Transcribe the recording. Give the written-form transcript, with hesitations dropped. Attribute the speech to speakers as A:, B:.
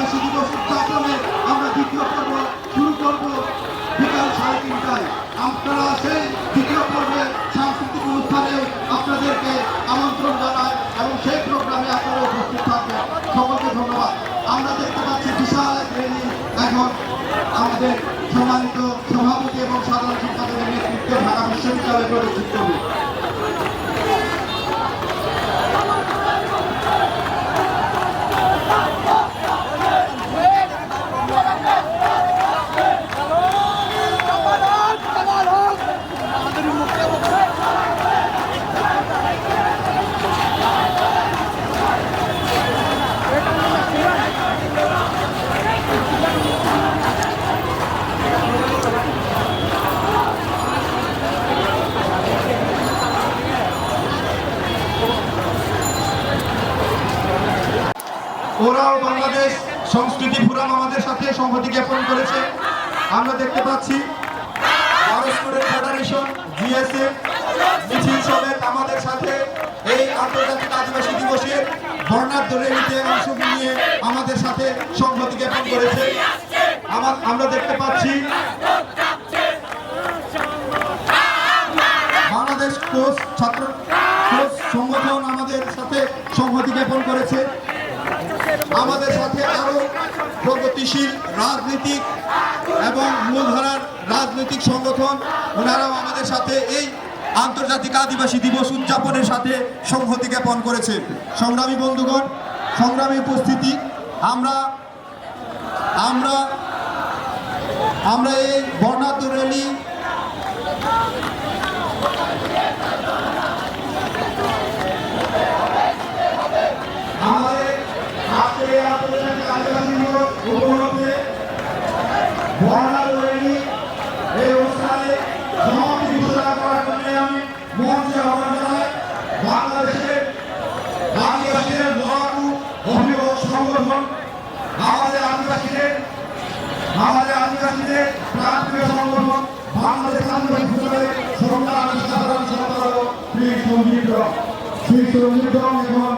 A: আদিবাসী দিবস উদযাপনে আমরা দ্বিতীয় পর্ব শুরু করব বিকাল 3:30টায়। আপনারা সেই দ্বিতীয় পর্বের সাংস্কৃতিক অনুষ্ঠানে আপনাদেরকে আমন্ত্রণ জানাই এবং সেই প্রোগ্রামে আপনারা উপস্থিত থাকবেন। সকলকে ধন্যবাদ। আমরা দেখতে পাচ্ছি বিশাল এক র্যালি এখন আমাদের সম্মানিত সভাপতি এবং সাধারণ সম্পাদকের নেতৃত্বে ঢাকা বিশ্ববিদ্যালয়ে প্রদর্শিত হবে। ওরাও বাংলাদেশ সংস্কৃতি ফোরাম আমাদের সাথে সংহতি জ্ঞাপন করেছে। আমরা দেখতে পাচ্ছি ফেডারেশন জিএসএ মিছিল সমেত আমাদের সাথে এই আন্তর্জাতিক আদিবাসী দিবসের বর্ণাঢ্য র্যালিতে অংশ নিয়ে আমাদের সাথে সংহতি জ্ঞাপন করেছে। আমরা দেখতে পাচ্ছি বাংলাদেশ কোচ ছাত্র কোচ সংগঠন আমাদের সাথে সংহতি জ্ঞাপন করেছে। আমাদের সাথে আরো প্রগতিশীল রাজনীতিক এবং মূলধারার রাজনৈতিক সংগঠন ওনারাও আমাদের সাথে এই আন্তর্জাতিক আদিবাসী দিবস উদযাপনের সাথে সংহতি জ্ঞাপন করেছে। সংগ্রামী বন্ধুগণ, সংগ্রামী উপস্থিতি, আমরা আমরা আমরা এই বর্ণাঢ্য র্যালি আমাদের আজকে আন্তর্জাতিক আদিবাসী দিবস উপলক্ষে বর্ণাঢ্য র্যালি এই অনুষ্ঠানে সমাপ্তি ঘোষণা করার জন্য আমি মঞ্চে আহ্বান জানাই বাংলাদেশের আদিবাসীদের লড়াকু অভিভাবক সংগঠন, আমাদের আদিবাসীদের প্রান্তীয় সংগঠন বাংলাদেশ আদিবাসী পরিষদের সংগ্রামী সাধারণ সম্পাদক শ্রী সঞ্জীব রং এখন